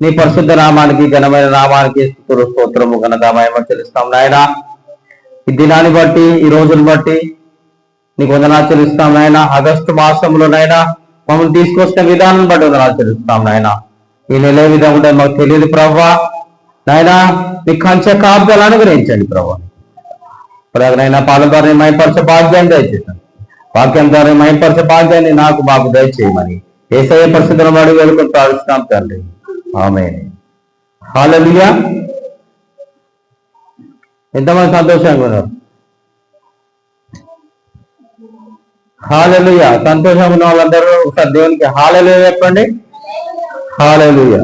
నీ పరిశుద్ధ నామానికి ఘనమైన నామానికి స్తుతులు స్తోత్రము ఘనత మహిమ చెల్లిస్తాం నాయన. ఈ దినాన్ని బట్టి ఈ రోజును బట్టి నీకు వందనాలు చెల్లిస్తాం నాయన. ఆగస్టు మాసంలోనైనా మమ్మల్ని తీసుకొచ్చిన విధానం బట్టి వందనాలు చెల్లిస్తాం నాయన. ఈ నెల ఏ విధంగా ఉంటే మాకు తెలియదు ప్రభా నాయన. నీ కంచె కాపుదలు అనుగ్రహించండి ప్రభా. ప్రజలైనా పాలన ద్వారా మైపరచ భాగ్యాన్ని దయచేసాను. వాక్యం ద్వారా మైపరచ భాగ్యాన్ని మాకు దయచేయమని యేసయ్య పరిశుద్ధుల వాడి వేడుకొని ప్రార్థిస్తున్నాం తండ్రి. ఆమేన్. హల్లెలూయా. ఎంతమంది సంతోషంగా ఉన్నారు? హల్లెలూయా. సంతోషంగా ఉన్న వాళ్ళందరూ ఒకసారి దేవునికి హల్లెలూయా చెప్పండి. హల్లెలూయా.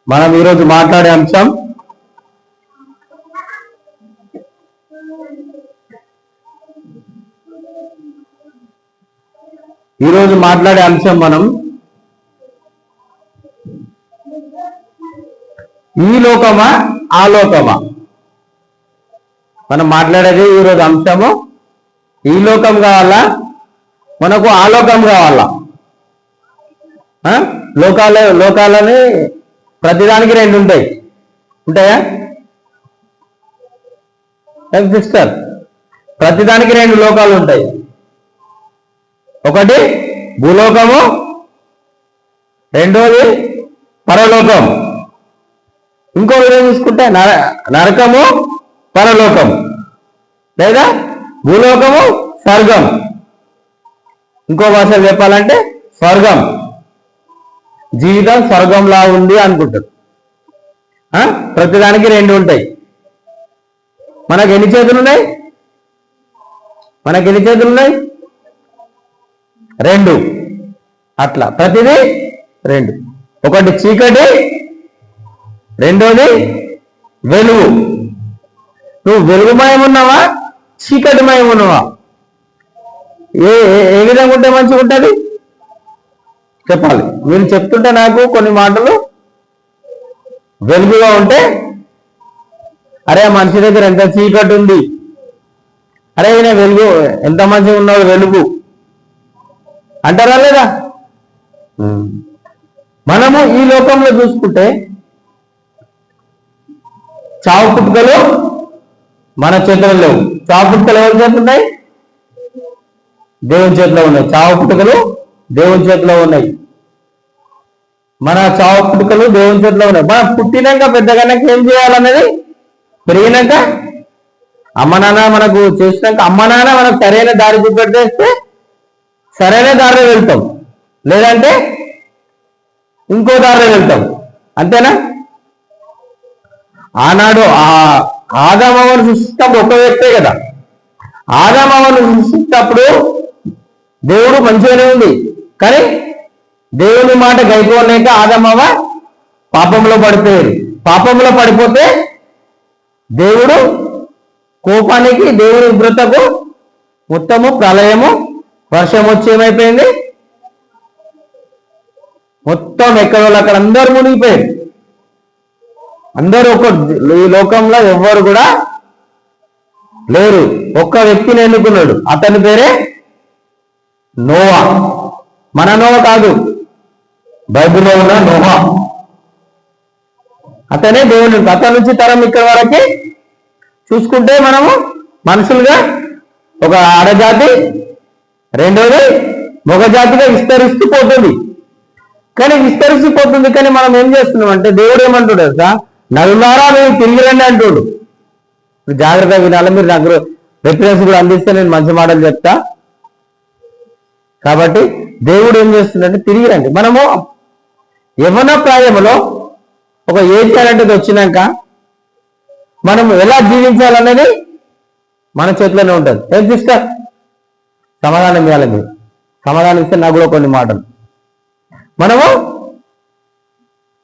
మనం ఈరోజు మాట్లాడే అంశం మనం ఈ లోకమా ఆ లోకమా. మనం మాట్లాడేది ఈరోజు అంశము ఈ లోకం కావాలా మనకు ఆ లోకం కావాలా. లోకాలని ప్రతిదానికి రెండు ఉంటాయా సిస్టర్? ప్రతిదానికి రెండు లోకాలు ఉంటాయి. ఒకటి భూలోకము, రెండోది పరలోకం. ఇంకో విధంగా చూసుకుంటే నరకము, పరలోకం, లేదా భూలోకము, స్వర్గం. ఇంకో భాషలో చెప్పాలంటే స్వర్గం. జీవితం స్వర్గంలా ఉంది అనుకుంటారు. ప్రతిదానికి రెండు ఉంటాయి. మనకు ఎన్ని చేతులు ఉన్నాయి? రెండు. అట్లా ప్రతిదీ రెండు. ఒకటి చీకటి, రెండోది వెలుగు. నువ్వు వెలుగుమయం ఉన్నావా చీకటిమయం ఉన్నావా? ఏ విధంగా ఉంటే మంచిగా ఉంటుంది చెప్పాలి. మీరు చెప్తుంటే నాకు కొన్ని మాటలు వెలుగుగా ఉంటే అరే మనిషి దగ్గర ఎంత చీకటి ఉంది, అరే ఈయన వెలుగు ఎంత మంచిగా ఉన్నాడు వెలుగు అంటారా లేదా? మనము ఈ లోకంలో చూసుకుంటే చావు పుట్టుకలు మన చేతిలో లేవు. చావు పుట్టుకలు ఎవరి చేతిలో ఉన్నాయి? దేవుని చేతిలో ఉన్నాయి. చావు పుట్టుకలు దేవుని చేతిలో ఉన్నాయి. మన చావు పుట్టుకలు దేవుని చేతిలో ఉన్నాయి. మనం పుట్టినాక పెద్దగానే ఏం చేయాలన్నది, పెరిగినాక అమ్మ నాన్న మనకు చేసినాక అమ్మ నాన్న మనకు సరైన దారి చూపెట్టేస్తే సరైన దారిలో వెళ్తాం, లేదంటే ఇంకో దారిలో వెళ్తాం. అంతేనా? ఆనాడు ఆదామవను సృష్టించినప్పుడు ఒక వ్యక్తే కదా. ఆదామవను సృష్టించినప్పుడు దేవుడు మంచిగానే ఉంది, కానీ దేవుని మాట గైకోలేక ఆదామవ పాపంలో పడిపోయారు. పాపంలో పడిపోతే దేవుడు కోపానికి, దేవుని ఉగ్రతకు మొత్తము ప్రళయము, వర్షం వచ్చి ఏమైపోయింది, మొత్తం ఎక్కడ అక్కడ అందరూ మునిగిపోయారు. అందరూ ఈ లోకంలో ఎవ్వరు కూడా లేరు. ఒక్క వ్యక్తిని ఎన్నుకున్నాడు. అతని పేరే నోవా. మన నోవా కాదు, బైబిల్లో ఉన్న నోవా. అతనే దేవుని. అతని నుంచి తరం ఇక్కడ వరకు చూసుకుంటే మనము మనుషులుగా ఒక ఆడజాతి, రెండోది మగజాతిగా విస్తరిస్తూ పోతుంది. కానీ మనం ఏం చేస్తున్నాం అంటే, దేవుడు ఏమంటాడు సార్, నలున్నారా మీరు తిరిగి రండి అంటాడు. జాగ్రత్తగా వినాలి. మీరు నాకు రిఫరెన్స్ కూడా అందిస్తే నేను మంచి మాటలు చెప్తా. కాబట్టి దేవుడు ఏం చేస్తుందంటే తిరిగి రండి. మనము యవ్వన ప్రాయంలో ఒక ఏజ్ అనేది వచ్చినాక మనం ఎలా జీవించాలనేది మన చేతిలోనే ఉంటుంది. ఏం సిస్టర్ సమాధానం ఇవ్వాలి. మీరు సమాధానం ఇస్తే నాకు కూడా కొన్ని మాటలు. మనము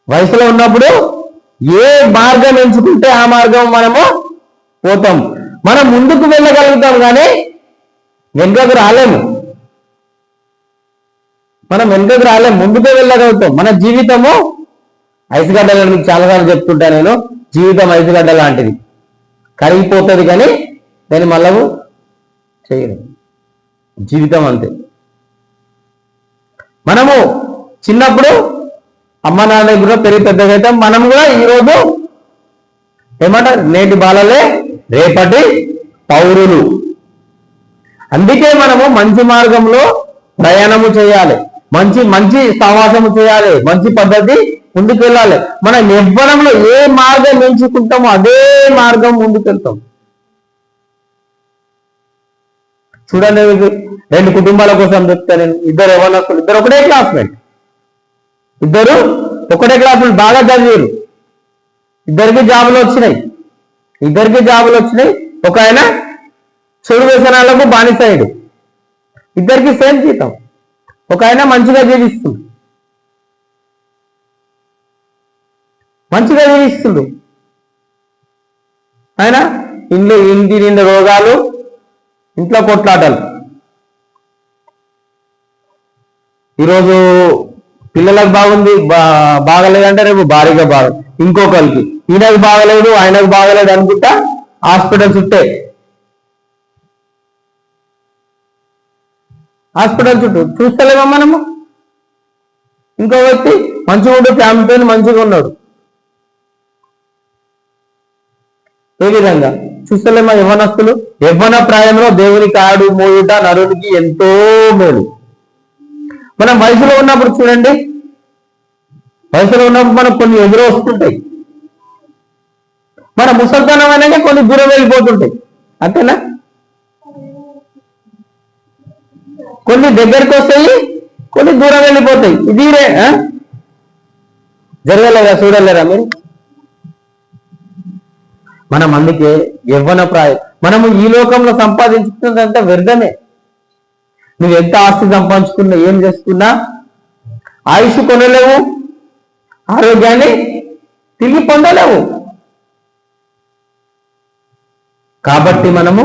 వయసులో ఉన్నప్పుడు ఏ మార్గం ఎంచుకుంటే ఆ మార్గం మనము పోతాం. మనం ముందుకు వెళ్ళగలుగుతాం, కానీ వెనుకకు రాలేము. ముందుకు వెళ్ళగలుగుతాం. మన జీవితము ఐసుగడ్డలు. మీకు చాలాసార్లు చెప్తుంటా నేను, జీవితం ఐసుగడ్డ లాంటిది. కరిగిపోతుంది కానీ దాన్ని మళ్ళీ చేయదు. జీవితం అంతే. మనము చిన్నప్పుడు అమ్మ నాన్న కూడా పెరిగి పెద్దగా అవుతాం. మనం కూడా ఈరోజు ఏమంటారు, నేటి బాలలే రేపటి పౌరులు. అందుకే మనము మంచి మార్గంలో ప్రయాణము చేయాలి, మంచి మంచి సహవాసము చేయాలి, మంచి పద్ధతి ముందుకు వెళ్ళాలి. మనం యవ్వనంలో ఏ మార్గం ఎంచుకుంటామో అదే మార్గం ముందుకెళ్తాం. చూడండి, రెండు కుటుంబాల కోసం చెప్తా నేను. ఇద్దరు యవ్వనస్తులు, ఇద్దరు ఒకటే క్లాస్మేట్, ఇద్దరు ఒకటే క్లాస్మేట్, బాగా చదివారు, ఇద్దరికి జాబులు వచ్చినాయి. ఒక ఆయన చెడు వ్యసనాలకు బానిసయ్యాడు. ఇద్దరికి సేమ్ జీతం. ఒక ఆయన మంచిగా జీవిస్తుంది, ఆయన ఇంటి నిండా రోగాలు, ఇంట్లో కొట్లాటలు. ఈరోజు పిల్లలకు బాగుంది, బాగలేదంటే రేపు భారీగా బాగుంది ఇంకొకరికి. ఈయనకు బాగలేదు, ఆయనకు బాగలేదు అనుకుంటా హాస్పిటల్ చుట్టే, చూస్తలేమో మనము. ఇంకో వ్యక్తి మంచిగా ఉంటే ఫ్యామిలీతో మంచిగా ఉన్నాడు. ఏ విధంగా చూస్తలేమా యవ్వనస్తులు? యవ్వన ప్రాయంలో దేవునికి ఆడు మోయుట నరునికి ఎంతో మేలు. మనం వయసులో ఉన్నప్పుడు చూడండి, మనకు కొన్ని ఎదురు వస్తుంటాయి. మన ముసల్తనం అనేది కొన్ని దూరం వెళ్ళిపోతుంటాయి, అంతేనా? కొన్ని దగ్గరికి వస్తాయి, కొన్ని దూరం వెళ్ళిపోతాయి. ఇది జరగలేదా? చూడలేరా మీరు? మనం అందుకే యవ్వన ప్రాయం, మనము ఈ లోకంలో సంపాదించుకున్నదంతా వ్యర్థమే. నువ్వు ఎంత ఆస్తి సంపాదించుకున్నా, ఏం చేసుకున్నా ఆయుష్ కొనలేవు, ఆరోగ్యాన్ని తిరిగి పొందలేవు. కాబట్టి మనము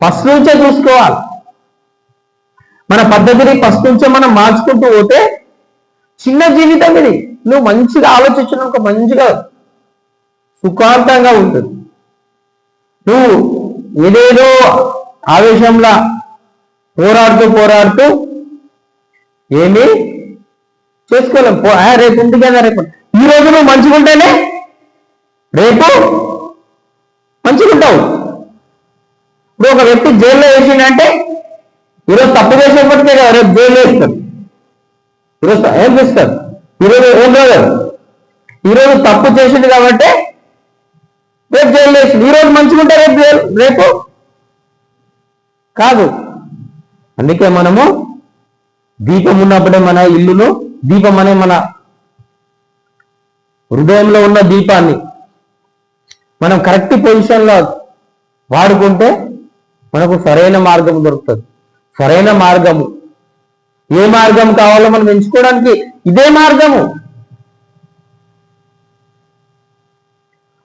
ఫస్ట్ నుంచే చూసుకోవాలి. మన పద్ధతిని ఫస్ట్ నుంచే మనం మార్చుకుంటూ పోతే చిన్న జీవితం ఇది. నువ్వు మంచిగా ఆలోచించినాక మంచిగా సుఖాంతంగా ఉంటుంది. నువ్వు ఏదేదో ఆవేశంలా పోరాడుతూ ఏమీ చేసుకోలేం. రేపు ఇంటికైనా రేపు, ఈ రోజు నువ్వు మంచిగా ఉంటేనే రేపు మంచిగా ఉంటావు. ఇప్పుడు ఒక వ్యక్తి జైల్లో వేసిందంటే ఈరోజు తప్పు చేసేప్పటికే కదా రేపు జైలు వేస్తారు. ఈరోజు ఏం చేస్తారు? ఈరోజు తప్పు చేసింది కాబట్టి రేపు జైలు వేసింది. ఈరోజు మంచిగా ఉంటే రేపు కాదు. అందుకే మనము దీపం ఉన్నప్పుడే మన ఇల్లును, దీపం అనే మన హృదయంలో ఉన్న దీపాన్ని మనం కరెక్ట్ పొజిషన్లో వాడుకుంటే మనకు సరైన మార్గం దొరుకుతుంది. సరైన మార్గము, ఏ మార్గం కావాలో మనం ఎంచుకోవడానికి ఇదే మార్గము.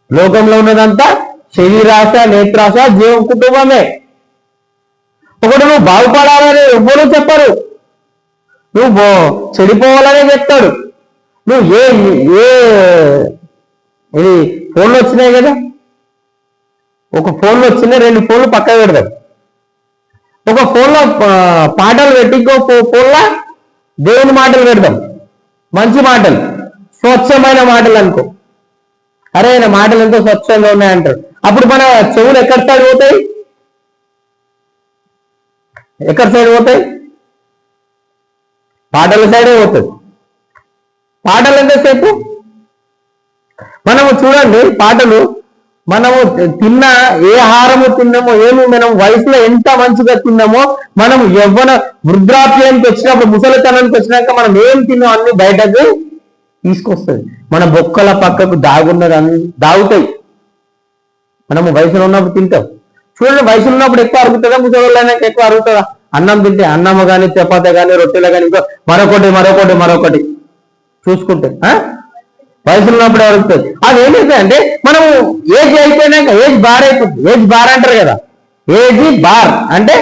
లోకంలో ఉన్నదంతా శరీరాశ, నేత్రాశ, జీవ కుటుంబమే. ఒకటి నువ్వు బాగుపడాలని ఎవ్వరూ చెప్పరు, నువ్వు చెడిపోవాలనే చెప్తాడు. నువ్వు ఇది ఫోన్లు వచ్చినాయి కదా, ఒక ఫోన్లో వచ్చినాయి, 2 ఫోన్లు పక్కన పెడతాడు. ఒక ఫోన్లో పాటలు పెట్టి, ఇంకో ఫోన్లో దేవుని మాటలు పెడతాం, మంచి మాటలు, స్వచ్ఛమైన మాటలు అనుకో. అరే నా మాటలు ఎంతో స్వచ్ఛంగా ఉన్నాయంటారు. అప్పుడు మన చెవులు ఎక్కడి సైడ్ పోతాయి? పాటల సైడే పోతుంది. పాటలు ఎంతసేపు? మనము చూడండి, పాటలు మనము తిన్న ఏ ఆహారము తిన్నామో, ఏమి మనం వయసులో ఎంత మంచిగా తిన్నామో, మనం యవ్వన వృద్ధాప్యానికి వచ్చినప్పుడు, ముసలితనానికి వచ్చినాక మనం ఏం తిన్నాం అన్ని బయటకు తీసుకొస్తుంది. మన బొక్కల పక్కకు దాగున్నది అన్ని దాగుతాయి. మనము వయసులో ఉన్నప్పుడు తింటాం. చూడండి, వయసులో ఉన్నప్పుడు ఎక్కువ అరుగుతుందా, ముసలిళ్ళైనాక ఎక్కువ అరుగుతుందా? అన్నం తింటే అన్నము కానీ, చపాతీ కానీ, రొట్టెలు కానీ, ఇంకా మరొకటి చూసుకుంటే వయసులో ఉన్నప్పుడు అరుగుతుంది. అది ఏమైతే అంటే మనము ఏజ్ అయిపోయినాక ఏజ్ బార్ అయిపోతుంది. ఏజ్ బార్ అంటారు కదా, ఏజ్ బార్ అంటే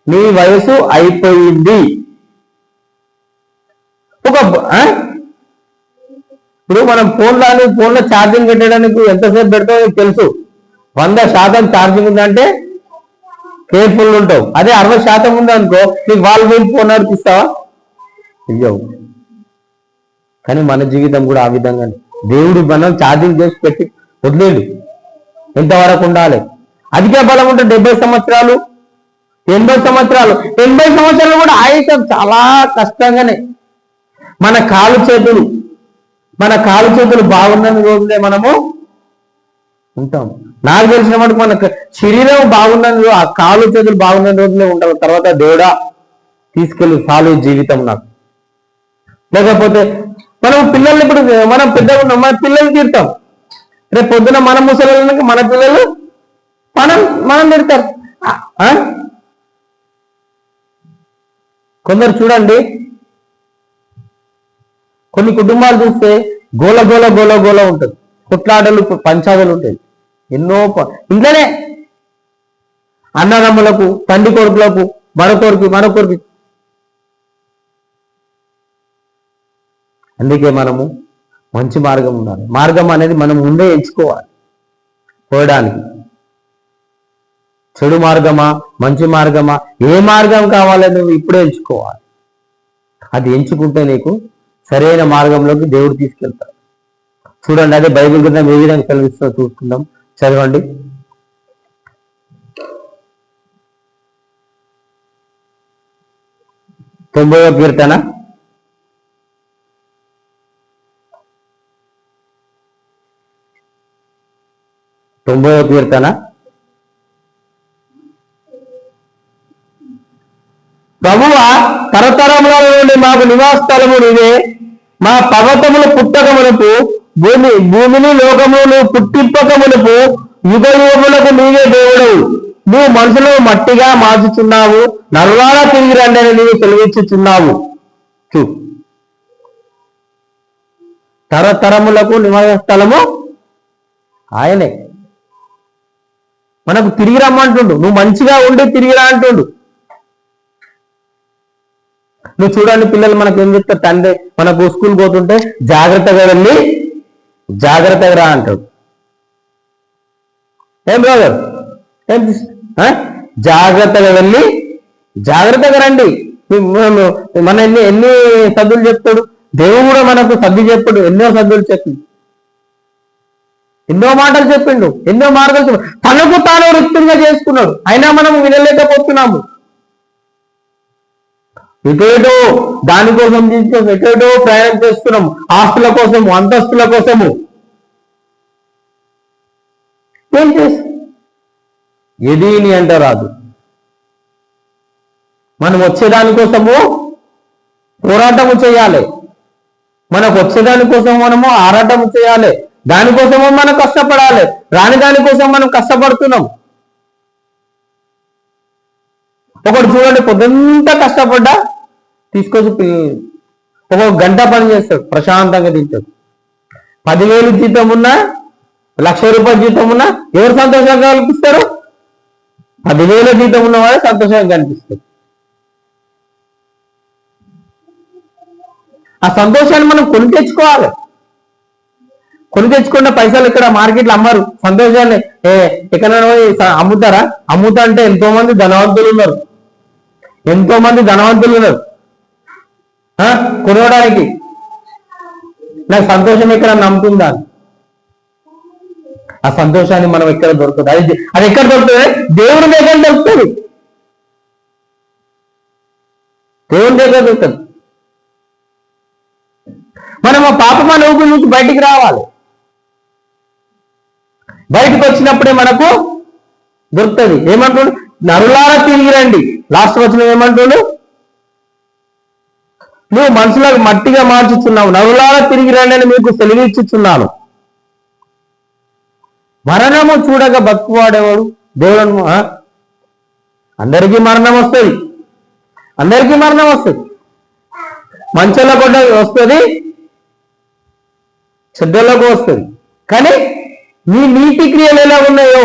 నీ వయసు అయిపోయింది. ఇప్పుడు మనం ఫోన్లో ఛార్జింగ్ పెట్టడానికి ఎంతసేపు పెడతామో తెలుసు. 100% ఛార్జింగ్ ఉందంటే కేర్ఫుల్ ఉంటావు. అదే 60% ఉందనుకో, నీకు వాళ్ళు వెళ్ళి ఫోన్ నడిపిస్తావా? అయ్యో, కానీ మన జీవితం కూడా ఆ విధంగానే. దేవుడు మనం ఛార్జింగ్ చేసి పెట్టి వదిలేడు. ఎంతవరకు ఉండాలి? అధిక బలం ఉంటే 70 సంవత్సరాలు, 80 సంవత్సరాలు. 80 సంవత్సరాలు కూడా ఆయుషం చాలా కష్టంగానే. మన కాలు చేతులు బాగున్న రోజులే మనము ఉంటాం. నాకు తెలిసిన మటుకు మన శరీరం బాగున్న ఆ కాలు చేతులు బాగున్న రోజులే ఉంటాం. తర్వాత దేవుడా తీసుకెళ్ళి చాలు జీవితం నాకు. లేకపోతే మనం పిల్లల్ని ఇప్పుడు మనం పెద్దగా ఉన్నాం, మన పిల్లలు తీరుతాం. రేపు పొద్దున మన ముసలి మన పిల్లలు మనం తిడతారు. కొందరు చూడండి, కొన్ని కుటుంబాలు చూస్తే గోల గోల గోల గోల ఉంటుంది, కొట్లాటలు పంచాదులు ఉంటాయి. ఎన్నో ఇంట్లోనే అన్నదమ్ములకు, తండ్రి కొడుకులకు, మరొకరికి. అందుకే మనము మంచి మార్గం ఉండాలి. మార్గం అనేది మనం ముందే ఎంచుకోవాలి పోయడానికి. చెడు మార్గమా, మంచి మార్గమా, ఏ మార్గం కావాలో నువ్వు ఇప్పుడే ఎంచుకోవాలి. అది ఎంచుకుంటే నీకు సరైన మార్గంలోకి దేవుడు తీసుకెళ్తాడు. చూడండి, అదే బైబిల్ గ్రంథం ఏ విధంగా కలిగిస్తుందో చూసుకుందాం. చదవండి. తొంభైవ కీర్తన 90వ కీర్తన ప్రభువా, తరతరముల నుండి మాకు నివాస స్థలము నీవే. మా పర్వతముల పుట్టక మునుపు, భూమిని లోకమును నువ్వు పుట్టింపక మునుపు యుగ యుగములకు నీవే దేవుడవు. నువ్వు మనుషులను మట్టిగా మార్చుచున్నావు, నరులారా తిరిగి రండి అని నీవు సెలవిచ్చుచున్నావు. తరతరములకు నివాస స్థలము ఆయనే. మనకు తిరిగి రమ్మంటుండు, నువ్వు మంచిగా ఉండి తిరిగిరా అంటుండు. నువ్వు చూడండి, పిల్లలు మనకు ఏం చెప్తారు, తండ్రి మనకు స్కూల్ పోతుంటే జాగ్రత్తగా వెళ్ళి జాగ్రత్తగా రా అంటాడు. ఏం బ్రదర్, ఏం జాగ్రత్తగా వెళ్ళి జాగ్రత్తగా రండి. మన ఎన్ని సద్దులు చెప్తాడు దేవుడు, కూడా మనకు సర్ది చెప్పాడు. ఎన్నో సద్దులు చెప్పిండు, ఎన్నో మాటలు చెప్పిండు, ఎన్నో మార్గాలు చెప్పాడు. తనకు తాను వృత్తిగా చేసుకున్నాడు, అయినా మనం వినలేకపోతున్నాము. ఎటేటో దానికోసం తీసుకొని ఎటేటో ప్రయాణం చేస్తున్నాము, ఆస్తుల కోసము, అంతస్తుల కోసము. ఏం చేసి ఏది నీ అంటే రాదు. మనం వచ్చేదానికోసము పోరాటము చేయాలి, మనకు వచ్చేదానికోసం మనము ఆరాటము చేయాలి, దానికోసము మనం కష్టపడాలి. రాని దానికోసం మనం కష్టపడుతున్నాం. ఒకటి చూడండి, పొద్దుంతా కష్టపడ్డా తీసుకొచ్చి ఒక గంట పని చేస్తాడు, ప్రశాంతంగా తింటాడు. 10,000 జీతం ఉన్నా, 1,00,000 రూపాయల జీతం ఉన్నా ఎవరు సంతోషంగా కల్పిస్తారు? 10,000 జీతం ఉన్నవాడే సంతోషంగా కనిపిస్తుంది. ఆ సంతోషాన్ని మనం కొని తెచ్చుకోవాలి. కొని తెచ్చుకున్న పైసలు ఇక్కడ మార్కెట్లో అమ్మరు. సంతోషాన్ని ఎక్కడైనా అమ్ముతారా? అమ్ముతా అంటే ఎంతో మంది ధనవంతులు ఉన్నారు, కొనడానికి. నాకు సంతోషం ఎక్కడ నమ్ముతుందా? ఆ సంతోషాన్ని మనం ఎక్కడ దొరుకుతుంది? అది ఎక్కడ దొరుకుతుంది? దేవుని దగ్గర దొరుకుతుంది, దేవుని దగ్గర దొరుకుతుంది. మనం ఆ పాపమాన ఊపిరి నుంచి బయటికి రావాలి. బయటకు వచ్చినప్పుడే మనకు దొరుకుతుంది. ఏమంటుండు? నరులారా తిరిగి రండి. లాస్ట్ వచ్చిన ఏమంటుండు? నువ్వు మనుషులకు మట్టిగా మార్చుచున్నావు, నరులారా తిరిగి రండి అని మీకు సెలవిచ్చుచున్నాను. మరణము చూడగా బతుకువాడేవాడు? దేవుడు. అందరికీ మరణం వస్తుంది, అందరికీ మరణం వస్తుంది. మంచంలో కూడా వస్తుంది, చెడ్డలకు వస్తుంది. కానీ నీ నీతి క్రియలు ఎలా ఉన్నాయో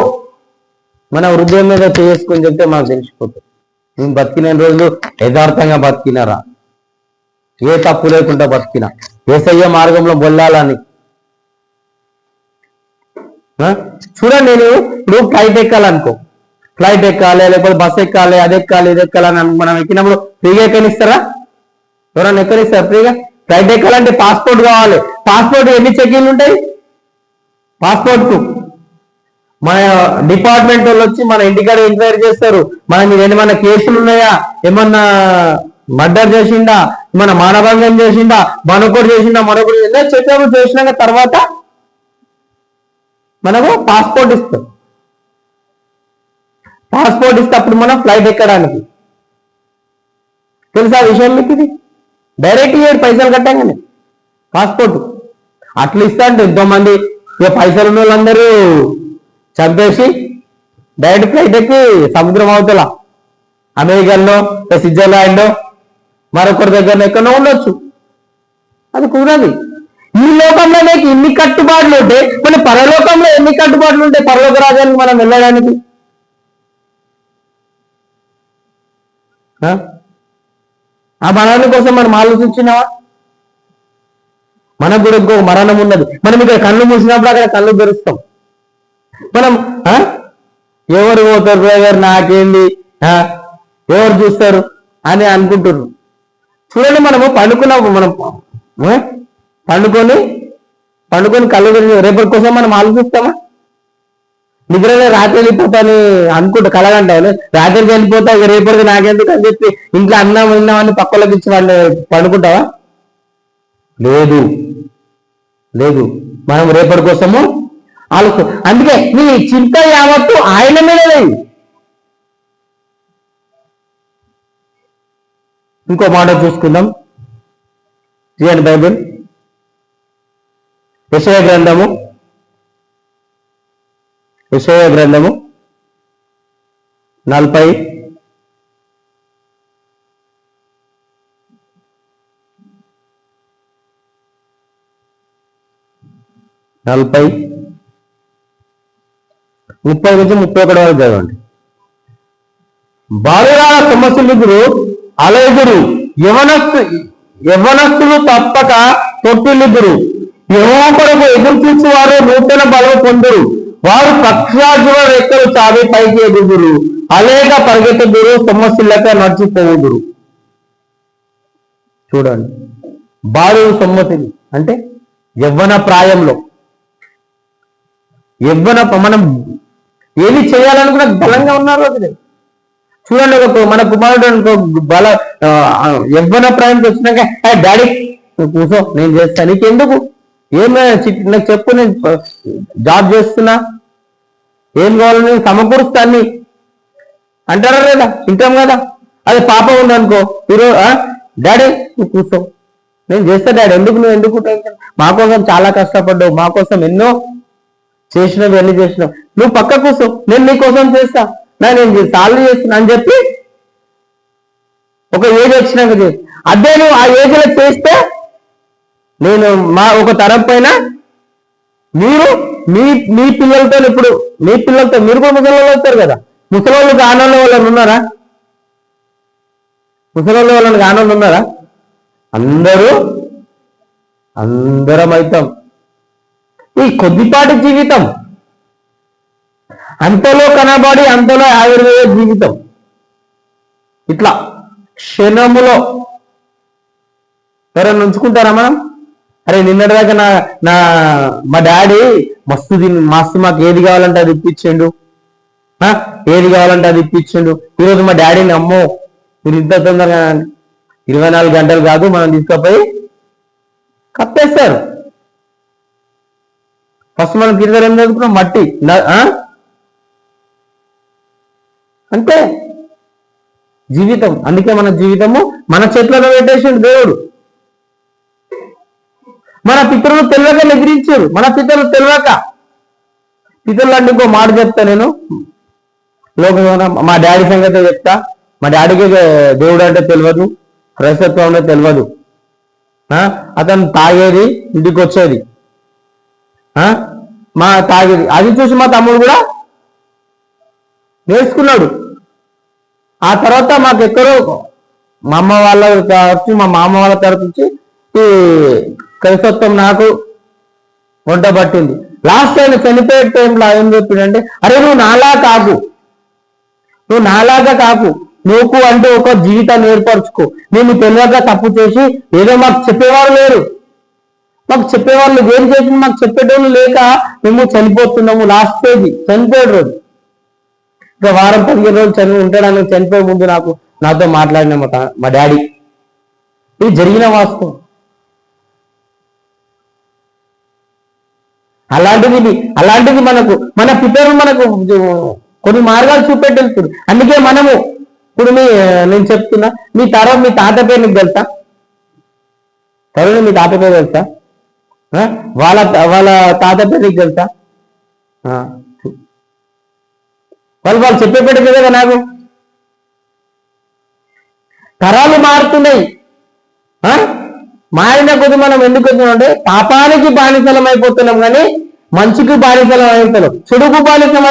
మన హృదయం మీద చేసుకొని చెప్తే మనకు తెలిసిపోతుంది. నేను బతికిన రోజులు యథార్థంగా బతికినారా, ఏ తప్పు లేకుండా బతికినా, యేసయ్య మార్గంలో వెళ్ళాలని. చూడండి, నేను ఇప్పుడు ఫ్లైట్ ఎక్కాలనుకో, ఫ్లైట్ ఎక్కాలి, లేకపోతే బస్ ఎక్కాలి, అది ఎక్కాలి, ఇది ఎక్కాలని మనం ఎక్కినప్పుడు ఫ్రీగా ఎక్కనిస్తారా? ఎవరన్నా ఎక్కనిస్తారా ఫ్రీగా? ఫ్లైట్ ఎక్కాలంటే పాస్పోర్ట్ కావాలి. పాస్పోర్ట్ ఎన్ని చెకింగ్లు ఉంటాయి? పాస్పోర్ట్ మన డిపార్ట్మెంట్ వాళ్ళు వచ్చి మన ఇంటికాడ ఎంక్వైరీ చేస్తారు. మన మీద ఏమైనా కేసులు ఉన్నాయా, ఏమన్నా మర్డర్ చేసిండా, మన మానభంగం చేసిండా, మనొకటి చేసిండా, మరొకటి చెకప్ చేసినాక తర్వాత మనకు పాస్పోర్ట్ ఇస్తాం. పాస్పోర్ట్ ఇస్తే అప్పుడు మనం ఫ్లైట్ ఎక్కడానికి. తెలుసా విషయం మీకు? ఇది డైరెక్ట్ ఇయ్యాడు పైసలు కట్టంగానే పాస్పోర్ట్. అట్లా ఇస్తా అంటే ఎంతో మంది ఇక పైసలు ఉన్న వాళ్ళందరూ చంపేసి డైరెక్ట్ ఫ్లైట్ ఎక్కి సముద్రం అవతల అమెరికాలో, స్విట్జర్లాండ్, మరొకరి దగ్గర ఎక్కడో ఉండొచ్చు. అది కుదరదు. ఈ లోకంలో నీకు ఇన్ని కట్టుబాట్లు ఉంటే మన పరలోకంలో ఎన్ని కట్టుబాట్లు ఉంటాయి పరలోక రాజ్యానికి మనం వెళ్ళడానికి? ఆ మరణం కోసం మనం ఆలోచించినావా? మనకు కూడా ఇంకో మరణం ఉన్నది. మనం ఇక్కడ కళ్ళు మూసినప్పుడు అక్కడ కళ్ళు తెరుస్తాం. మనం ఎవరు పోతారు, ఎవరు నాకేంది, ఎవరు చూస్తారు అని అనుకుంటున్నాం. చూడండి, మనము మనం పండుకొని కళ్ళు తెరిచి రేపటి కోసం మనం ఆలోచిస్తామా? నిద్రలో రాత్రి వెళ్ళిపోతాని అనుకుంటా, కలగంటావు రాత్రికి వెళ్ళిపోతా, ఇక రేపటికి నాకెందుకు అని చెప్పి ఇంట్లో అన్నం విన్నామని పక్కలోకి ఇచ్చి వాళ్ళు పండుకుంటావా? లేదు లేదు. మనం రేపటి కోసము ఆలోచన. అందుకే నీ చింత యావత్తు ఆయన మీదనే. ఇంకో మాట చూసుకుందాం. తీయండి బైబిల్, యెషయా గ్రంథము 40 30 నుంచి 31 వరకు చదవండి. బాలురాల సమస్యలుగురు అలయుగురు, యవనస్తులు తప్పక తొట్టిల్లుగురు. యెహోవా కొరకు ఎదురు చూసేవారు నూతన బలం పొందురు. వారు పక్షాజుల రెక్కలు చావి పైకి ఎదుగురు, అలేక పరిగెత్తుదురు, సమస్యలక నడిచిపోవుదురు. చూడండి, బాలు సమ్మతిని అంటే యవ్వన ప్రాయంలో, మనం ఏది చేయాలనుకున్న బలంగా ఉన్నారు. అది చూడండి, మన కుమారుడు బల యవ్వన ప్రాయంకి వచ్చినాక డాడీ కూర్చో నేను చేస్తాను, నీకెందుకు, నాకు చెప్పు, నేను జాబ్ చేస్తున్నా, ఏం కావాలని నేను సమకూరుస్తాను అంటారా లేదా? వింటాం కదా. అదే పాప ఉందనుకో, ఈరోజు డాడీ నువ్వు కూర్చో నేను చేస్తా డాడీ, ఎందుకు టెన్షన్, మా కోసం చాలా కష్టపడ్డావు, మా కోసం ఎన్నో చేసినావు, ఎన్ని చేసినావు, నువ్వు పక్క కూర్చో, నేను నీ కోసం చేస్తా, నేను సాల్వ్ చేస్తున్నా అని చెప్పి ఒక ఏజ్ వచ్చినాక చేసి, అదే నువ్వు ఆ ఏజ్లో చేస్తే నేను ఒక తరం పైన మీరు మీ పిల్లలతో, ఇప్పుడు మీ పిల్లలతో మీరు కూడా ముసలి వస్తారు కదా, ముసలి కానోళ్ళ వాళ్ళని ఉన్నారా? ముసలి వాళ్ళని కానోళ్ళు ఉన్నారా? అందరం అవుతాం. ఈ కొద్దిపాటి జీవితం, అంతలో కనబడి అంతలో ఆయుర్వేద జీవితం, ఇట్లా క్షణములో ఎవరైనా ఉంచుకుంటారా మనం? అరే నిన్నటిదాకా మా డాడీ మస్తు మాకు ఏది కావాలంటే అది ఇప్పించిండు, ఈరోజు మా డాడీని అమ్మో మీరు ఇంత తొందరగా 24 గంటలు కాదు మనం తీసుకుపోయి కప్పేస్తారు. ఫస్ట్ మనం గిరిజలు ఏం చదువుకున్నాం? మట్టి అంతే జీవితం. అందుకే మన జీవితము మన చేతులలో పెట్టేసిండు దేవుడు. మన పితరులు తెలియక నిద్రించారు, మన పితరులు తెలియక. పితరులు అంటే ఇంకో మాట చెప్తా నేను, లోకంలో మా డాడీ సంగతి చెప్తా. మా డాడీకి దేవుడు అంటే తెలియదు, క్రైస్తత్వం అంటే తెలియదు. అతను తాగేది, ఇంటికి వచ్చేది, తాగేది, అది చూసి మా తమ్ముడు కూడా నేర్చుకున్నాడు. ఆ తర్వాత మాకు ఎక్కడో మా అమ్మ వాళ్ళ తరఫు, మా మామ వాళ్ళ తరఫు నుంచి ఈ క్రైస్తత్వం నాకు వంట పట్టింది. లాస్ట్ ఆయన చనిపోయే టైంలో ఏం చెప్పిండంటే, అరే నువ్వు నాలాగా కాకు, నువ్వు అంటే ఒక జీవితాన్ని ఏర్పరచుకో. మేము తెలియక తప్పు చేసి ఏదో మాకు చెప్పేవారు లేరు, మాకు చెప్పేవాళ్ళు ఏం చేసింది మాకు చెప్పేటోళ్ళు లేక మేము చనిపోతున్నాము. లాస్ట్ స్టేజ్ చనిపోయాడు రోజు, ఇంకా వారం 15 రోజులు ఉంటాడని చనిపోయే ముందు నాతో మాట్లాడిన మా డాడీ. ఇది జరిగిన వాస్తవం. అలాంటిది మనకు మన పితరులు మనకు కొన్ని మార్గాలు చూపెట్టేస్తుంది. అందుకే మనము ఇప్పుడు నేను చెప్తున్నా, మీ తాత పేరు నీకు తెలుసా? మీ తాత పేరు తెలుసా? వాళ్ళ తాత పేరు నీకు తెలుసా? వాళ్ళు చెప్పేపెట్టదు కదా. నాకు తరాలు మారుతున్నాయి. మారిన కొద్ది మనం ఎందుకు వచ్చినామంటే పాపానికి బానిసలం అయిపోతున్నాం, కానీ మంచికి బానిసలం అయిపోతున్నాం, చెడుకు బానిసలం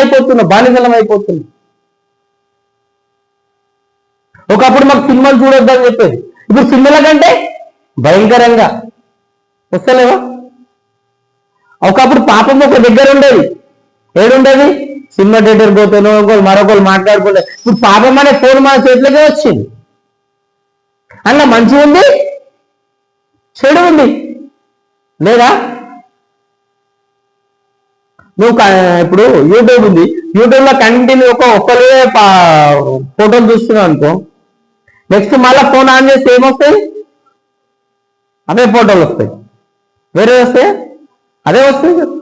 అయిపోతున్నాం. ఒకప్పుడు మాకు సినిమాలు చూడొద్దని చెప్పేది, ఇప్పుడు సినిమాల కంటే భయంకరంగా వస్తలేవా? ఒకప్పుడు పాపం ఒక దగ్గర ఉండేది, ఏడుండేది? సినిమా థియేటర్ పోతాను, మరొకరు మాట్లాడుకుంటే. ఇప్పుడు పాపం అనే ఫోన్ మన చేతిలోకే వచ్చింది. అలా మంచి ఉంది, చెడు ఉంది లేదా? నువ్వు ఇప్పుడు యూట్యూబ్ ఉంది, యూట్యూబ్ లో కంటిన్యూ ఒక్కరే ఫోటోలు చూస్తున్నావు అనుకో, నెక్స్ట్ మళ్ళీ ఫోన్ ఆన్ చేస్తే ఏమొస్తాయి? అవే ఫోటోలు వస్తాయి. వేరే వస్తాయి? అదే వస్తాయి కదా.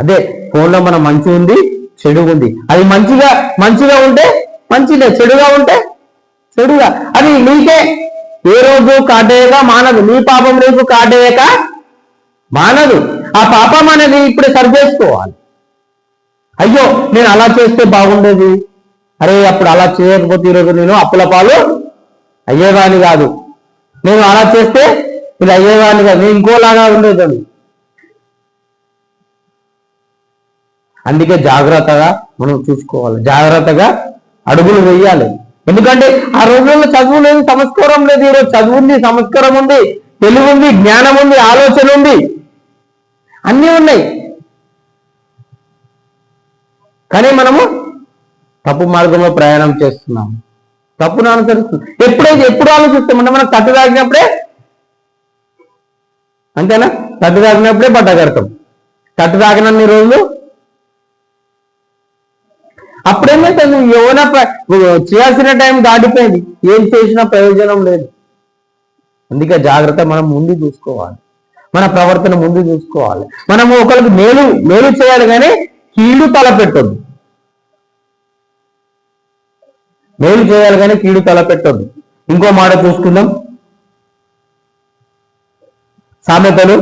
అదే ఫోన్లో మన మంచి ఉంది, చెడు ఉంది. అది మంచిగా ఉంటే మంచిదే, చెడుగా ఉంటే చెడుగా. అది నీకే ఏ రోజు కాటేయక మానదు, నీ పాపం నీకు కాటేయక మానదు. ఆ పాపం అనేది ఇప్పుడు సరి చేసుకోవాలి. అయ్యో నేను అలా చేస్తే బాగుండేది, అరే అప్పుడు అలా చేయకపోతే ఈరోజు నేను అప్పుల పాలు అయ్యేవాడిని కాదు, నేను అలా చేస్తే ఇది అయ్యేవాడిని కాదు, నేను ఇంకోలాగా ఉండేదని. అందుకే జాగ్రత్తగా మనం చూసుకోవాలి, జాగ్రత్తగా అడుగులు వేయాలి. ఎందుకంటే ఆ రోజుల్లో చదువు లేదు, సంస్కారం లేదు. ఈరోజు చదువు ఉంది, సంస్కారం ఉంది, తెలివి ఉంది, జ్ఞానం ఉంది, ఆలోచన ఉంది, అన్నీ ఉన్నాయి. కానీ మనము తప్పు మార్గంలో ప్రయాణం చేస్తున్నాం, తప్పును అనుసరిస్తున్నాం. ఎప్పుడు ఆలోచిస్తామంటే మనం తట్టు తాగినప్పుడే, అంతేనా? తట్టు తాగినప్పుడే బట్ట కడతాం. తట్టు తాగినన్ని రోజులు అప్పుడేమైతే నువ్వు ఏమైనా చేయాల్సిన టైం దాటిపోయింది, ఏం చేసినా ప్రయోజనం లేదు. అందుకే జాగ్రత్త, మనం ముందు చూసుకోవాలి, మన ప్రవర్తన ముందు చూసుకోవాలి. మనము ఒకరికి మేలు చేయాలి, కానీ కీడు తలపెట్టొద్దు. మేలు చేయాలి కానీ కీడు తలపెట్టొద్దు. ఇంకో మాట చూసుకుందాం, సామెతలు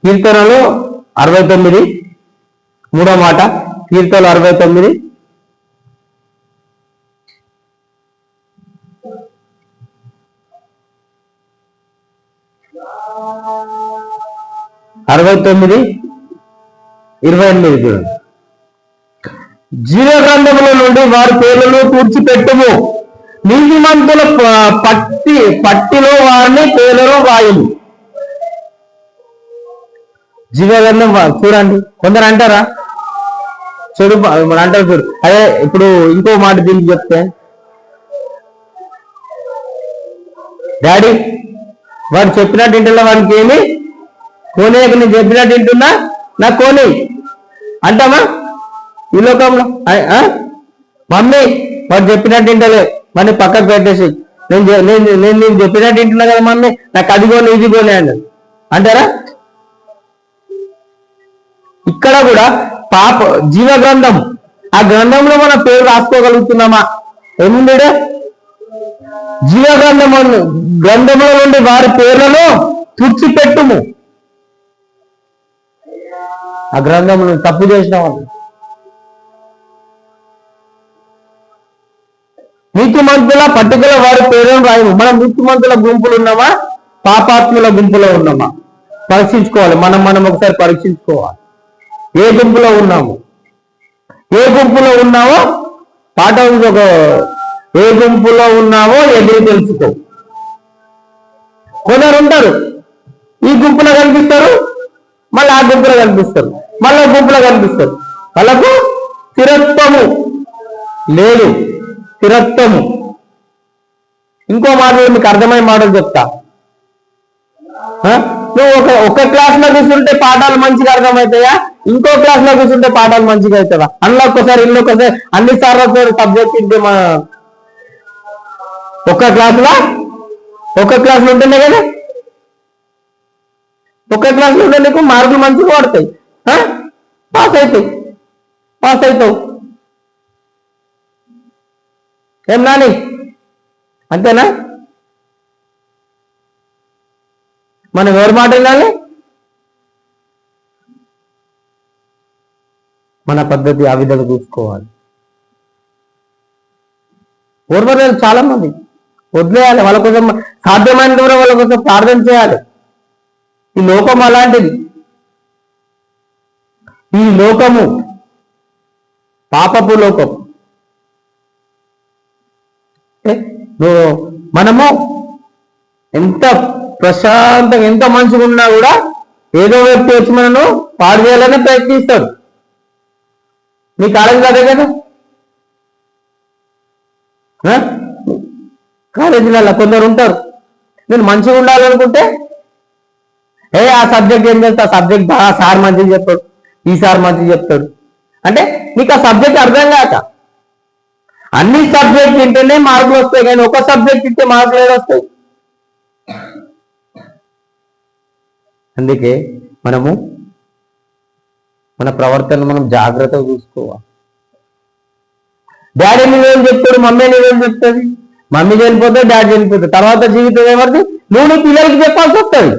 కీర్తనలు 69 3వ మాట. కీర్తనలు 69 28 చూడండి. జీవగ్రంథముల నుండి వారి పేర్లను తుడిచిపెట్టుము, నీతిమంతుల పట్టిలో వారిని పేర్లను రాయుము. జీవగ్రంథం చూడండి. కొందరు అంటారా చెడు అంటారు చూడు. అదే ఇప్పుడు ఇంకో మాట దీనికి చెప్తే, డాడీ వాడు చెప్పినట్టు ఇంట్లో వాడికి ఏమి కోనేక, నేను చెప్పినట్టు వింటున్నా నాకు కోని అంటామా ఈ లోకంలో? మమ్మీ వాడు చెప్పినట్టు ఇంటలే, మళ్ళీ పక్కకు పెట్టేసి నేను చెప్పినట్టు వింటున్నా కదా మమ్మీ, నాకు అది కోని ఇది కోని అంటారా? ఇక్కడ కూడా జీవ గ్రంథం, ఆ గ్రంథంలో మన పేరు రాసుకోగలుగుతున్నామా? ఏముంది? జీవ గ్రంథంలో నుండి వారి పేర్లను తుడిచిపెట్టుము. ఆ గ్రంథంలో తప్పు చేసిన వాళ్ళు, నీతిమంతుల పట్టికల వారి పేర్లను రాయము. మనం నీతిమంతుల గుంపులు ఉన్నామా, పాపాత్ముల గుంపులో ఉన్నామా? పరీక్షించుకోవాలి. మనం ఒకసారి పరీక్షించుకోవాలి, ఏ గుంపులో ఉన్నామో పాట ఉంది, ఏ గుంపులో ఉన్నామో ఎదురు తెలుసుకో. కొందరు ఉంటారు ఈ గుంపులో కనిపిస్తారు, మళ్ళీ ఆ గుంపులో కనిపిస్తారు, మళ్ళీ గుంపులో కనిపిస్తారు. వాళ్ళకు స్థిరత్వము లేదు. స్థిరత్వము. ఇంకో మాట మీకు అర్థమయ్యే మాటలు చెప్తా. నువ్వు ఒక క్లాస్లో కూర్చుంటే పాఠాలు మంచిగా అర్థమవుతాయా, ఇంకో క్లాస్లో కూర్చుంటే పాఠాలు మంచిగా అవుతుందా? అందులో ఒక్కసారి ఇల్లు ఒకసారి అన్ని సార్లు సబ్జెక్ట్ ఇంటే మన ఒక క్లాసులో ఉంటేనే కదా, ఒక క్లాసులో ఉంటే నీకు మార్కులు మంచిగా పడతాయి, పాస్ అవుతావు. ఏం నాని, అంతేనా? మనం ఎవరి మాట వినాలి? మన పద్ధతి ఆ విధంగా చూసుకోవాలి. ఓర్వలేరు చాలా మంది, వదిలేయాలి. వాళ్ళ కోసం సాధ్యమైన దూరం వాళ్ళ కోసం ప్రార్థన చేయాలి. ఈ లోకం అలాంటిది. ఈ లోకము పాపపు లోకం. మనము ఎంత ప్రశాంతంగా ఎంత మంచిగా ఉన్నా కూడా ఏదో వ్యక్తి వచ్చి మనను పాడు చేయాలని ప్రయత్నిస్తాడు. మీ కాలేజీలో అదే కదా, కాలేజీలలో కొందరు ఉంటారు, నేను మంచిగా ఉండాలనుకుంటే ఆ సబ్జెక్ట్ ఏం చేస్తా, ఆ సబ్జెక్ట్ బాగా సార్ మంచిగా చెప్తాడు, ఈ సార్ మంచిగా చెప్తాడు అంటే నీకు ఆ సబ్జెక్ట్ అర్థం కాక. అన్ని సబ్జెక్ట్ వింటేనే మార్కులు వస్తాయి, కానీ ఒక సబ్జెక్ట్ ఇస్తే మార్కులు ఏదో వస్తాయి. అందుకే మనము మన ప్రవర్తన మనం జాగ్రత్తగా చూసుకోవాలి. డాడీ నీవేం చెప్తాడు, మమ్మీ నీవేం చెప్తుంది. మమ్మీ చనిపోతే డాడీ చనిపోతుంది, తర్వాత జీవితం ఏమవుతుంది? నువ్వు నీ పిల్లలకి చెప్పాల్సి వస్తుంది,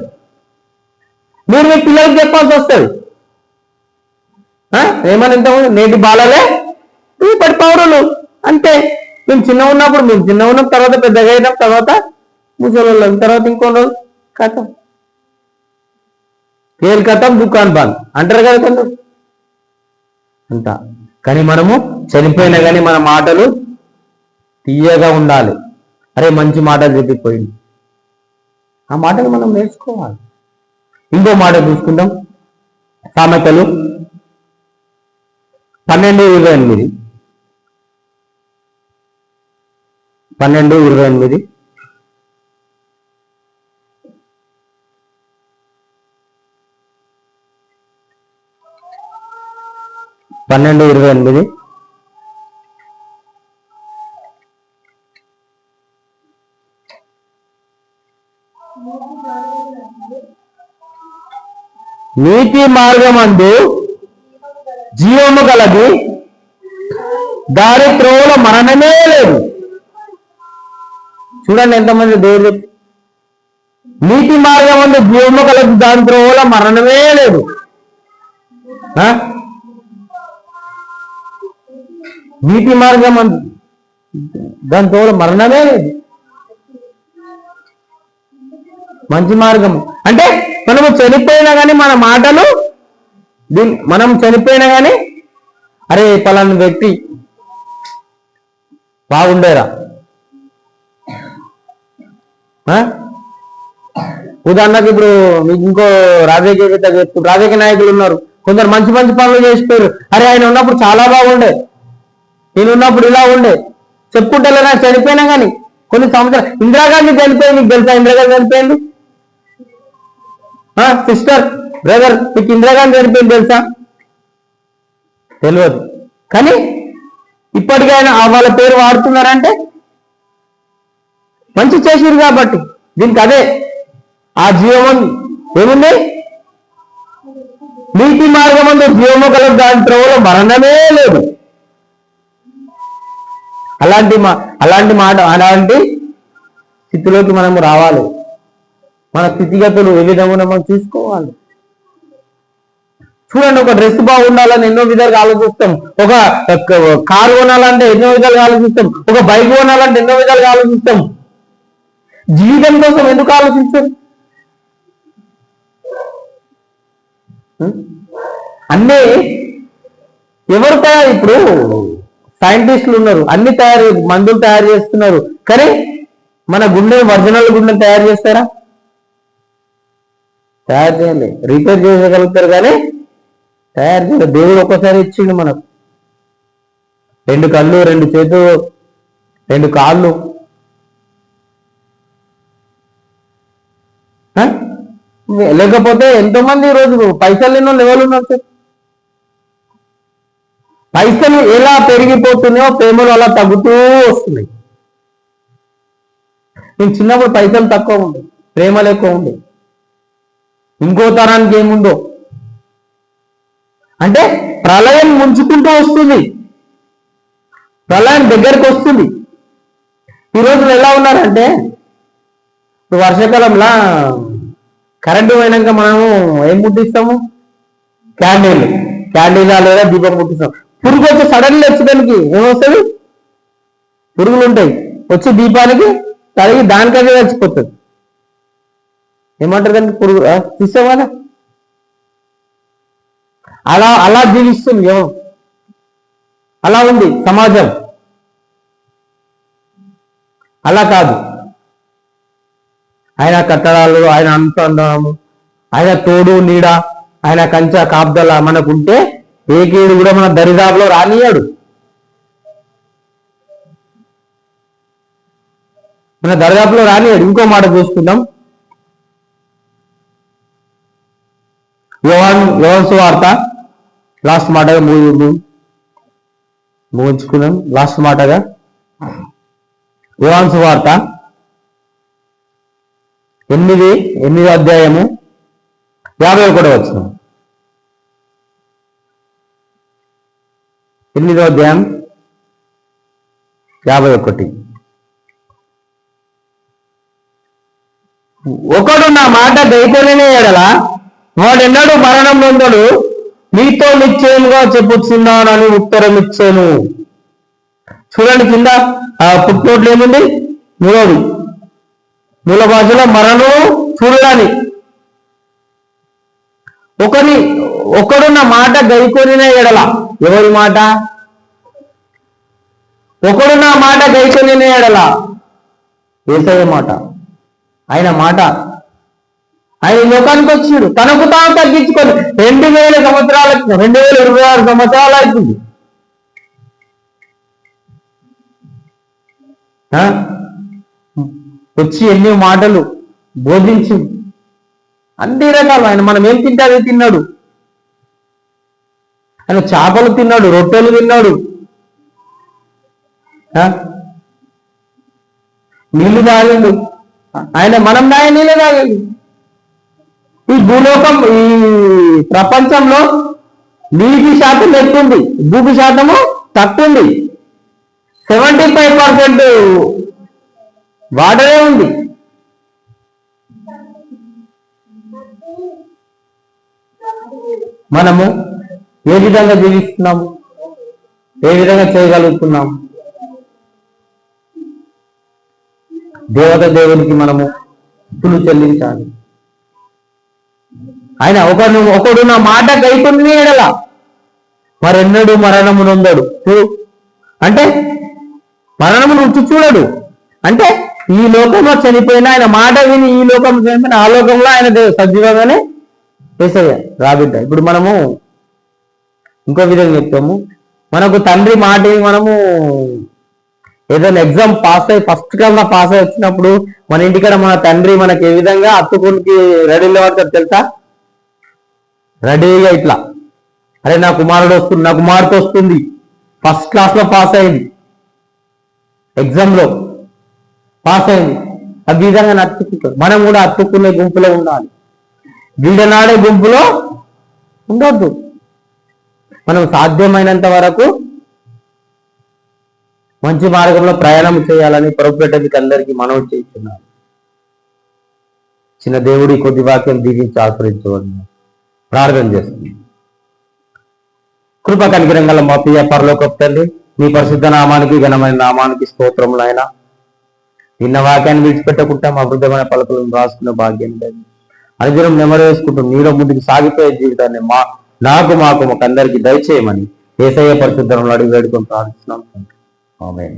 మీరు మీ పిల్లలకి చెప్పాల్సి వస్తుంది. ఏమని ఇంతకుముందు నేటి బాలలే ఇప్పటి పౌరులు అంతే. మేము చిన్న ఉన్నాం, తర్వాత పెద్దగా అయినాం, తర్వాత ముసలోళ్ళం, తర్వాత ఇంకో రోజు కథం, కేల్ కథం దుకాన్ బంద్ అంటారు కదా కొందరు అంతా. కానీ మనము చనిపోయినా కానీ మన మాటలు తీయగా ఉండాలి. అరే మంచి మాటలు చెప్పిపోయింది, ఆ మాటలు మనం నేర్చుకోవాలి. ఇంకో మాట చూసుకుందాం, సామెతలు 12:28. 12:28. నీతి మార్గమందు జీవము కలది, దారి త్రోవలో మరణమే లేదు. చూడండి ఎంతమంది దేవుడు. నీతి మార్గమందు జీవము కలది, దాని త్రోవలో మరణమే లేదు. నీతి మార్గం దాని త్రోవలో మరణమే లేదు. మంచి మార్గం అంటే మనము చనిపోయినా కానీ మన మాటలు, మనం చనిపోయినా కానీ అరే పలానా వ్యక్తి బాగుండేరా. ఉదాహరణకు ఇప్పుడు మీకు ఇంకో రాజకీయ నాయకులు ఉన్నారు, కొందరు మంచి మంచి పనులు చేసిపోయారు. అరే ఆయన ఉన్నప్పుడు చాలా బాగుండే, నేను ఉన్నప్పుడు ఇలా ఉండే చెప్పుకుంటే నాకు చనిపోయినా కానీ కొన్ని సంవత్సరాలు. ఇందిరాగాంధీ చనిపోయింది, మీకు తెలుసా? ఇందిరాగాంధీ చనిపోయింది. సిస్టర్ బ్రదర్ మీకు ఇందిరాగాంధీ చనిపోయింది తెలుసా? తెలియదు. కానీ ఇప్పటికైనా వాళ్ళ పేరు వాడుతున్నారంటే మంచి చేసిరు కాబట్టి. దీనికి అదే ఆ జీవం ఏముంది? నీతి మార్గం అందు జీవము కలదు, దాని త్రోవలో మరణమే లేదు. అలాంటి స్థితిలోకి మనము రావాలి. మన స్థితిగతులు ఏ విధంగా మనం చూసుకోవాలి. చూడండి, ఒక డ్రెస్ బాగుండాలని ఎన్నో విధాలుగా ఆలోచిస్తాం, ఒక కారు కొనాలంటే ఎన్నో విధాలుగా ఆలోచిస్తాం, ఒక బైక్ కొనాలంటే ఎన్నో విధాలుగా ఆలోచిస్తాం. జీవితం కోసం ఎందుకు ఆలోచిస్తాం? అన్నీ ఎవరు తయారు? ఇప్పుడు సైంటిస్టులు ఉన్నారు, అన్ని మందులు తయారు చేస్తున్నారు, కానీ మన ఒరిజినల్ గుండెని తయారు చేస్తారా? తయారు చేయాలి, రిపేర్ చేయగలుగుతారు కానీ తయారు చేయలేదు. దేవుడు ఒక్కసారి ఇచ్చిండు మనకు 2 కళ్ళు, 2 చేతులు, 2 కాళ్ళు. లేకపోతే ఎంతో మంది ఈరోజు పైసలు లేని వాళ్ళు ఎవరు ఉన్నారు సార్? పైసలు ఎలా పెరిగిపోతున్నాయో ప్రేమలు అలా తగ్గుతూ వస్తున్నాయి. నేను చిన్నప్పుడు పైసలు తక్కువ ఉండే, ప్రేమలు ఎక్కువ ఉండే. ఇంకో తరానికి ఏముందో అంటే ప్రళయం ముంచుకుంటూ వస్తుంది, ప్రళయం దగ్గరికి వస్తుంది. ఈ రోజులు ఎలా ఉన్నారంటే వర్షాకాలంలో కరెంటు పోయినాక మనము ఏం ముట్టిస్తాము? క్యాండిల్ లేదా దీపం ముట్టిస్తాం. పురుగు వచ్చి సడన్లీ వచ్చేదానికి ఏమొస్తుంది? పురుగులు ఉంటాయి, వచ్చి దీపానికి తగిలి దానికదే చచ్చిపోతుంది. ఏమంటారు దానికి? పురుగు తీసాం కదా. అలా జీవిస్తుంది అలా ఉంది సమాజం. అలా కాదు. ఆయన కట్టడాలు, ఆయన అంతము, ఆయన తోడు నీడ, ఆయన కంచె కాపుదల మనకుంటే ఏ కీడు కూడా మన దరిదాపులో రానియాడు. మన దరిదాపులో రానియాడు. ఇంకో మాట చూసుకుందాం. యోహాను సువార్త లాస్ట్ మాటగా ముగించుకుందాం. లాస్ట్ మాటగా యోహాను సువార్త 8వ అధ్యాయము 51వ వచనం. 8వ అధ్యాయం 51. ఒకడు నా మాట దయతోనే ఎడల వాడెన్నడూ మరణం నొందడు, మీతో నిశ్చయముగా చెప్పుచున్నానని ఉత్తరం ఇచ్చాను. చూడండి కింద పుట్టినోట్లు ఏముంది? మూల భాషలో మరణం చూడని. ఒకడు నా మాట గైకొనిన ఎడల, ఎవరి మాట? ఒకడు నా మాట గైకొనిన ఎడల, యేసయ్య మాట, ఆయన మాట. ఆయన లోకానికి వచ్చాడు, తనకు తాను తగ్గించుకొని 2000 సంవత్సరాలు, 2026 సంవత్సరాలు అవుతుంది. వచ్చి ఎన్ని మాటలు బోధించి అన్ని రకాలు. ఆయన మనం ఏం తింటే అదే తిన్నాడు. ఆయన చేపలు తిన్నాడు, రొట్టెలు తిన్నాడు, నీళ్లు తాగండు. ఆయన మనం తాగే నీళ్ళే తాగండి. ఈ భూలోకం, ఈ ప్రపంచంలో నీటి శాతం ఎక్కువ, భూమి శాతము తక్కువ ఉంది. 75% వాటరే ఉంది. మనము ఏ విధంగా జీవిస్తున్నాము? ఏ విధంగా చేయగలుగుతున్నాము? దేవునికి మనము స్థుతులు చెల్లించాలి. ఆయన ఒకడు నా మాట గైకొని ఎడల మరెన్నడూ మరణము నొందడు. అంటే మరణము రుచి చూడడు. అంటే ఈ లోకంలో చనిపోయినా, ఆయన మాట విని ఈ లోకంలో చనిపోయినా, ఆ లోకంలో ఆయన సజీవంగానే యేసయ్య రాబిడ్డ. ఇప్పుడు మనము ఇంకో విధంగా చెప్తాము. మనకు తండ్రి మాట మనము ఏదైనా ఎగ్జామ్ పాస్ అయ్యి ఫస్ట్ క్లాస్ పాస్ అయ్యి వచ్చినప్పుడు మన ఇంటికాడ మన తండ్రి మనకి ఏ విధంగా అత్తుకునికి రెడీలో పడతారు తెలుసా? రెడీగా ఇట్లా, అరే నా కుమారుడు వస్తుంది, నా కుమార్తె వస్తుంది, ఫస్ట్ క్లాస్లో పాస్ అయింది, ఎగ్జామ్లో పాస్ అయింది, ఆ విధంగా అత్తుకుంటారు. మనం కూడా అత్తుకునే గుంపులో ఉండాలి, వీడనాడే గుంపులో ఉండొద్దు. మనం సాధ్యమైనంత వరకు మంచి మార్గంలో ప్రయాణం చేయాలని ప్రభుపేటకి అందరికీ మనవి చేస్తున్నాను. చిన్న దేవుడి కొద్ది వాక్యం దీవించి ఆశ్రయించవద్దు. ప్రార్థన చేస్తుంది. కృప కనికరం గల మా ప్రియ పరలోకపు తండ్రి, మీ పరిశుద్ధ నామానికి, ఘనమైన నామానికి స్తోత్రములు. ఆయన నిన్న వాక్యాన్ని విడిచిపెట్టకుండా మా హృదయమైన పలకలను రాసుకునే భాగ్యాన్ని అనుదినం నెమరు వేసుకుంటూ నీలో ముందుకు సాగిపోయే జీవితాన్ని మాకు అందరికీ దయచేయమని యేసయ్య పరిశుద్ధంలో అడిగి వేడుకొని ప్రార్థిస్తున్నాం. ఆమేన్.